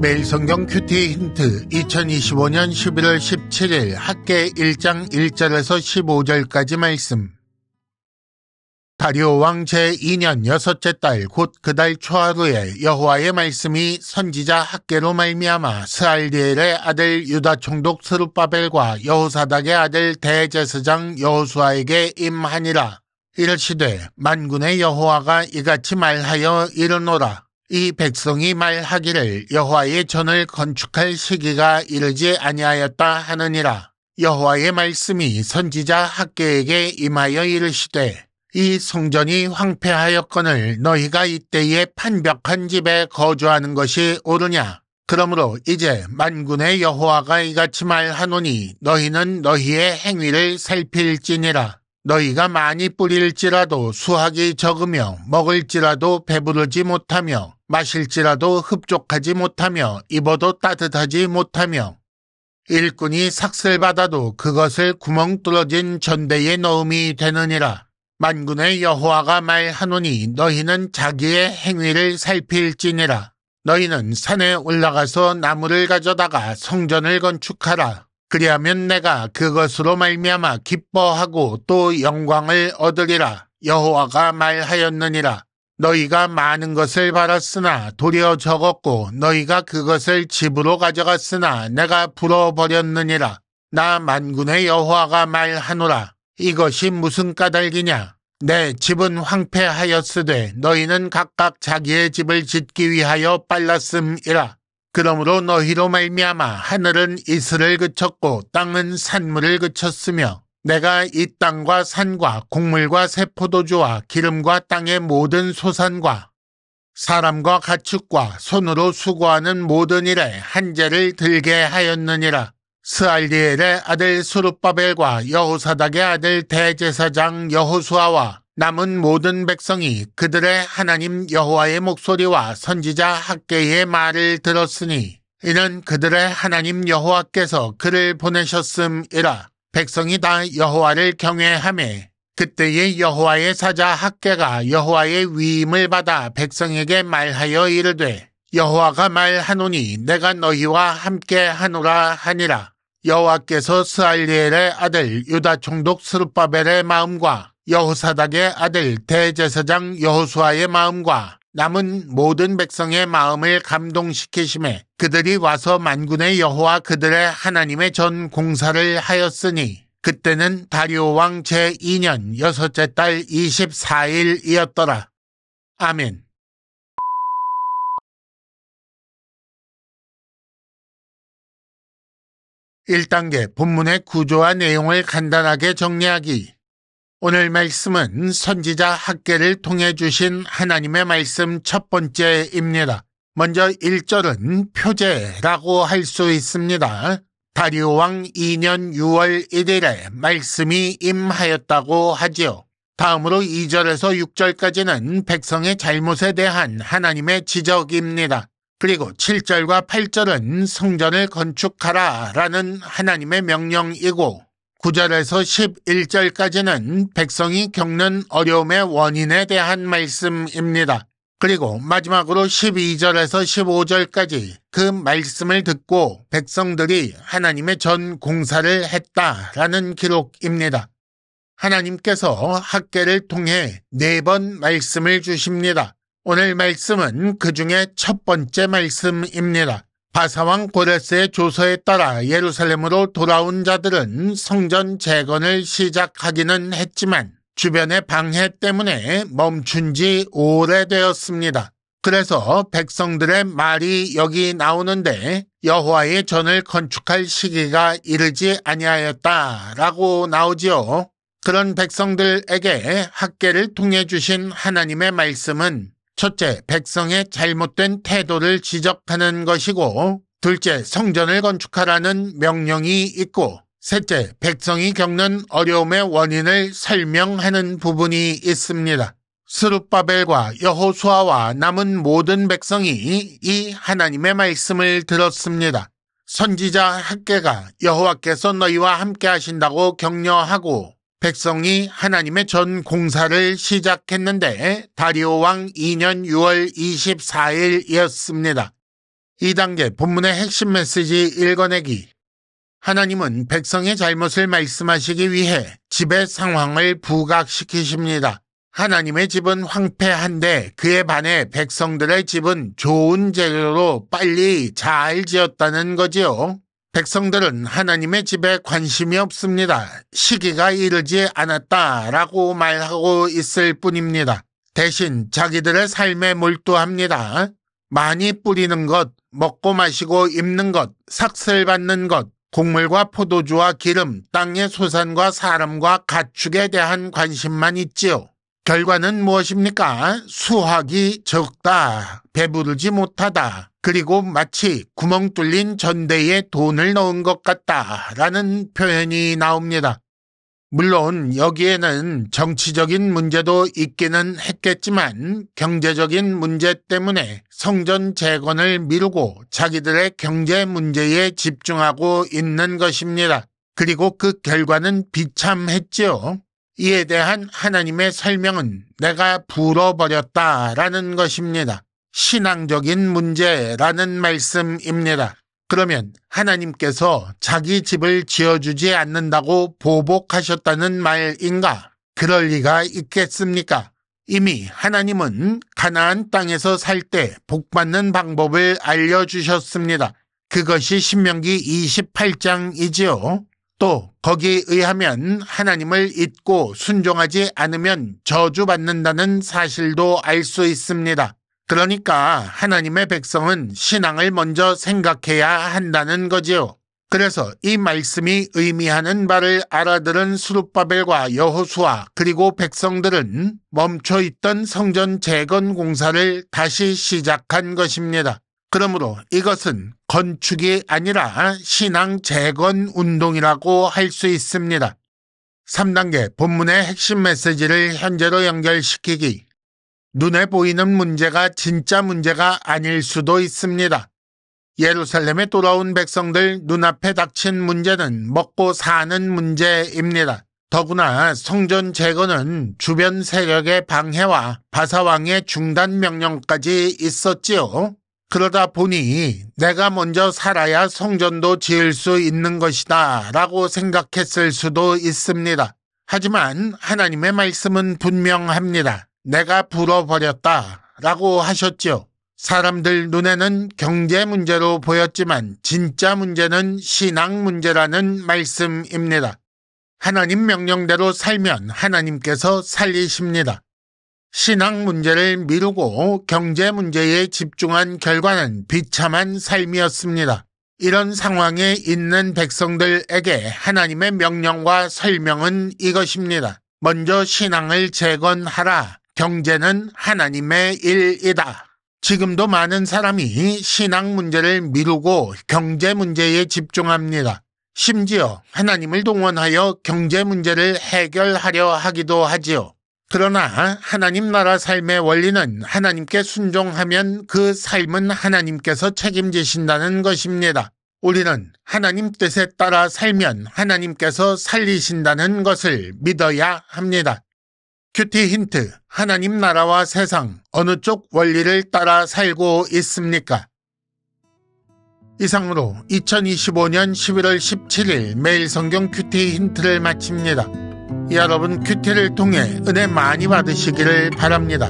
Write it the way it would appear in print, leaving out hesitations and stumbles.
매일 성경 큐티 힌트 2025년 11월 17일 학개 1장 1절에서 15절까지 말씀. 다리오 왕 제2년 여섯째 달 곧 그 달 초하루에 여호와의 말씀이 선지자 학개로 말미암아 스알디엘의 아들 유다 총독 스룹바벨과 여호사닥의 아들 대제사장 여호수아에게 임하니라. 이르시되 만군의 여호와가 이같이 말하여 이르노라. 이 백성이 말하기를 여호와의 전을 건축할 시기가 이르지 아니하였다 하느니라. 여호와의 말씀이 선지자 학개에게 임하여 이르시되 이 성전이 황폐하였거늘 너희가 이때에 판벽한 집에 거주하는 것이 옳으냐. 그러므로 이제 만군의 여호와가 이같이 말하노니 너희는 너희의 행위를 살필지니라. 너희가 많이 뿌릴지라도 수확이 적으며 먹을지라도 배부르지 못하며 마실지라도 흡족하지 못하며 입어도 따뜻하지 못하며 일꾼이 삭슬받아도 그것을 구멍 뚫어진 전대에 넣음이 되느니라. 만군의 여호와가 말하노니 너희는 자기의 행위를 살필지니라. 너희는 산에 올라가서 나무를 가져다가 성전을 건축하라. 그리하면 내가 그것으로 말미암아 기뻐하고 또 영광을 얻으리라. 여호와가 말하였느니라. 너희가 많은 것을 바랐으나 도리어 적었고 너희가 그것을 집으로 가져갔으나 내가 불어버렸느니라. 나 만군의 여호와가 말하노라. 이것이 무슨 까닭이냐. 내 집은 황폐하였으되 너희는 각각 자기의 집을 짓기 위하여 빨랐음이라. 그러므로 너희로 말미암아 하늘은 이슬을 그쳤고 땅은 산물을 그쳤으며 내가 이 땅과 산과 곡물과 새 포도주와 기름과 땅의 모든 소산과 사람과 가축과 손으로 수고하는 모든 일에 한재를 들게 하였느니라. 스알디엘의 아들 스룹바벨과 여호사닥의 아들 대제사장 여호수아와 남은 모든 백성이 그들의 하나님 여호와의 목소리와 선지자 학개의 말을 들었으니 이는 그들의 하나님 여호와께서 그를 보내셨음이라. 백성이 다 여호와를 경외하매 그때에 여호와의 사자 학개가 여호와의 위임을 받아 백성에게 말하여 이르되 여호와가 말하노니 내가 너희와 함께 하노라 하니라. 여호와께서 스알디엘의 아들 유다 총독 스룹바벨의 마음과 여호사닥의 아들 대제사장 여호수아의 마음과 남은 모든 백성의 마음을 감동시키심에 그들이 와서 만군의 여호와 그들의 하나님의 전 공사를 하였으니 그때는 다리오 왕 제2년 여섯째 달 24일이었더라. 아멘. 1단계 본문의 구조와 내용을 간단하게 정리하기. 오늘 말씀은 선지자 학개를 통해 주신 하나님의 말씀 첫 번째입니다. 먼저 1절은 표제라고 할 수 있습니다. 다리오 왕 2년 6월 1일에 말씀이 임하였다고 하지요. 다음으로 2절에서 6절까지는 백성의 잘못에 대한 하나님의 지적입니다. 그리고 7절과 8절은 성전을 건축하라 라는 하나님의 명령이고 9절에서 11절까지는 백성이 겪는 어려움의 원인에 대한 말씀입니다. 그리고 마지막으로 12절에서 15절까지 그 말씀을 듣고 백성들이 하나님의 전 공사를 했다라는 기록입니다. 하나님께서 학개를 통해 4번 말씀을 주십니다. 오늘 말씀은 그 중에 첫 번째 말씀입니다. 바사왕 고레스의 조서에 따라 예루살렘으로 돌아온 자들은 성전 재건을 시작하기는 했지만 주변의 방해 때문에 멈춘 지 오래되었습니다. 그래서 백성들의 말이 여기 나오는데 여호와의 전을 건축할 시기가 이르지 아니하였다라고 나오지요. 그런 백성들에게 학개를 통해 주신 하나님의 말씀은 첫째, 백성의 잘못된 태도를 지적하는 것이고 둘째, 성전을 건축하라는 명령이 있고 셋째, 백성이 겪는 어려움의 원인을 설명하는 부분이 있습니다. 스룹바벨과 여호수아와 남은 모든 백성이 이 하나님의 말씀을 들었습니다. 선지자 학개가 여호와께서 너희와 함께 하신다고 격려하고 백성이 하나님의 전 공사를 시작했는데 다리오 왕 2년 6월 24일이었습니다. 2단계 본문의 핵심 메시지 읽어내기. 하나님은 백성의 잘못을 말씀하시기 위해 집의 상황을 부각시키십니다. 하나님의 집은 황폐한데 그에 반해 백성들의 집은 좋은 재료로 빨리 잘 지었다는 거지요. 백성들은 하나님의 집에 관심이 없습니다. 시기가 이르지 않았다라고 말하고 있을 뿐입니다. 대신 자기들의 삶에 몰두합니다. 많이 뿌리는 것, 먹고 마시고 입는 것, 삭슬 받는 것, 곡물과 포도주와 기름, 땅의 소산과 사람과 가축에 대한 관심만 있지요. 결과는 무엇입니까? 수확이 적다, 배부르지 못하다, 그리고 마치 구멍 뚫린 전대에 돈을 넣은 것 같다라는 표현이 나옵니다. 물론 여기에는 정치적인 문제도 있기는 했겠지만 경제적인 문제 때문에 성전 재건을 미루고 자기들의 경제 문제에 집중하고 있는 것입니다. 그리고 그 결과는 비참했지요. 이에 대한 하나님의 설명은 내가 불어버렸다라는 것입니다. 신앙적인 문제라는 말씀입니다. 그러면 하나님께서 자기 집을 지어주지 않는다고 보복하셨다는 말인가? 그럴 리가 있겠습니까? 이미 하나님은 가나안 땅에서 살 때 복받는 방법을 알려주셨습니다. 그것이 신명기 28장이지요. 또 거기에 의하면 하나님을 잊고 순종하지 않으면 저주받는다는 사실도 알 수 있습니다. 그러니까 하나님의 백성은 신앙을 먼저 생각해야 한다는 거지요. 그래서 이 말씀이 의미하는 바를 알아들은 스룹바벨과 여호수아 그리고 백성들은 멈춰있던 성전 재건 공사를 다시 시작한 것입니다. 그러므로 이것은 건축이 아니라 신앙 재건 운동이라고 할 수 있습니다. 3단계 본문의 핵심 메시지를 현재로 연결시키기. 눈에 보이는 문제가 진짜 문제가 아닐 수도 있습니다. 예루살렘에 돌아온 백성들 눈앞에 닥친 문제는 먹고 사는 문제입니다. 더구나 성전 재건은 주변 세력의 방해와 바사왕의 중단 명령까지 있었지요. 그러다 보니 내가 먼저 살아야 성전도 지을 수 있는 것이다 라고 생각했을 수도 있습니다. 하지만 하나님의 말씀은 분명합니다. 내가 불어버렸다 라고 하셨죠. 사람들 눈에는 경제 문제로 보였지만 진짜 문제는 신앙 문제라는 말씀입니다. 하나님 명령대로 살면 하나님께서 살리십니다. 신앙 문제를 미루고 경제 문제에 집중한 결과는 비참한 삶이었습니다. 이런 상황에 있는 백성들에게 하나님의 명령과 설명은 이것입니다. 먼저 신앙을 재건하라. 경제는 하나님의 일이다. 지금도 많은 사람이 신앙 문제를 미루고 경제 문제에 집중합니다. 심지어 하나님을 동원하여 경제 문제를 해결하려 하기도 하지요. 그러나 하나님 나라 삶의 원리는 하나님께 순종하면 그 삶은 하나님께서 책임지신다는 것입니다. 우리는 하나님 뜻에 따라 살면 하나님께서 살리신다는 것을 믿어야 합니다. 큐티 힌트, 하나님 나라와 세상 어느 쪽 원리를 따라 살고 있습니까? 이상으로 2025년 11월 17일 매일 성경 큐티 힌트를 마칩니다. 여러분 큐티를 통해 은혜 많이 받으시기를 바랍니다.